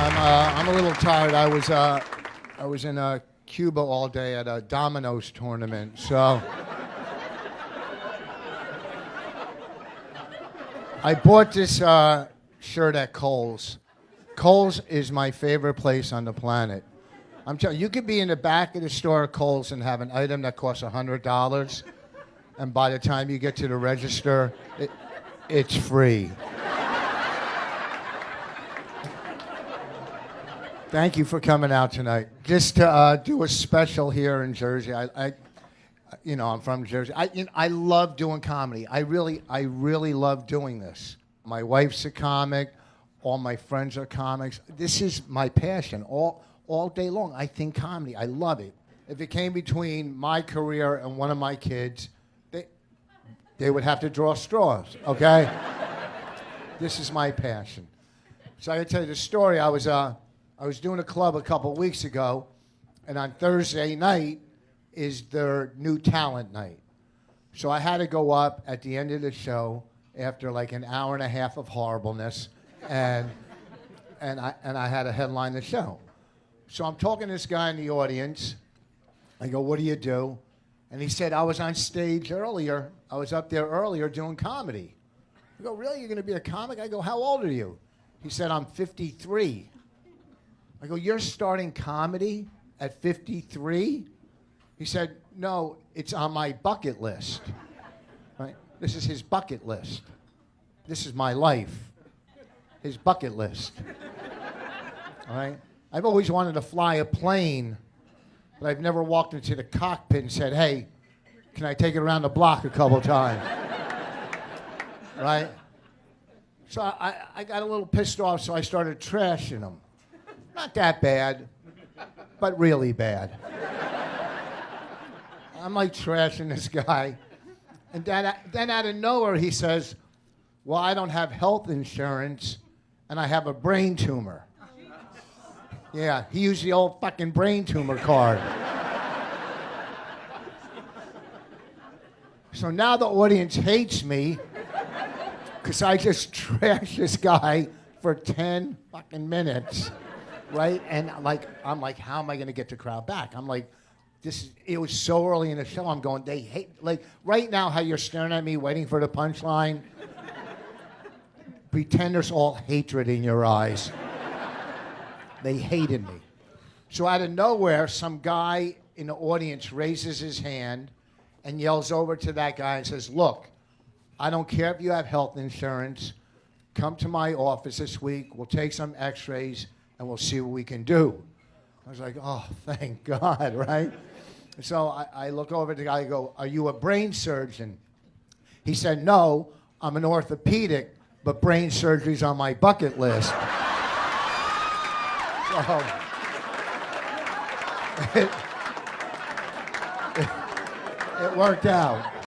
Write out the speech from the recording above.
I'm a little tired. I was in Cuba all day at a dominoes tournament, so I bought this shirt at Kohl's. Kohl's is my favorite place on the planet. I'm telling you, you could be in the back of the store at Kohl's and have an item that costs $100, and by the time you get to the register, it's free. Thank you for coming out tonight. Just to do a special here in Jersey. I'm from Jersey. I love doing comedy. I really love doing this. My wife's a comic. All my friends are comics. This is my passion. All day long, I think comedy. I love it. If it came between my career and one of my kids, they would have to draw straws, okay? This is my passion. So I gotta tell you the story. I was doing a club a couple weeks ago, and on Thursday night is their new talent night. So I had to go up at the end of the show after like an hour and a half of horribleness, and I had to headline the show. So I'm talking to this guy in the audience. I go, "What do you do?" And he said, "I was on stage earlier. I was up there earlier doing comedy." I go, "Really? You're going to be a comic?" I go, "How old are you?" He said, "I'm 53. I go, "You're starting comedy at 53? He said, "No, it's on my bucket list." Right? This is his bucket list. This is my life. His bucket list. All right? I've always wanted to fly a plane, but I've never walked into the cockpit and said, "Hey, can I take it around the block a couple times?" Right? So I got a little pissed off, so I started trashing him. Not that bad, but really bad. I'm like trashing this guy. And then out of nowhere, he says, "Well, I don't have health insurance, and I have a brain tumor." Yeah, he used the old fucking brain tumor card. So now the audience hates me because I just trashed this guy for 10 fucking minutes, right? And I'm like, how am I going to get the crowd back? I'm like, it was so early in the show. I'm going, they hate, like right now how you're staring at me waiting for the punchline. Pretend there's all hatred in your eyes. They hated me. So out of nowhere, some guy in the audience raises his hand and yells over to that guy and says, "Look, I don't care if you have health insurance. Come to my office this week. We'll take some x-rays and we'll see what we can do." I was like, oh, thank God, right? So I look over at the guy and go, "Are you a brain surgeon?" He said, "No, I'm an orthopedic, but brain surgery's on my bucket list." So, it worked out.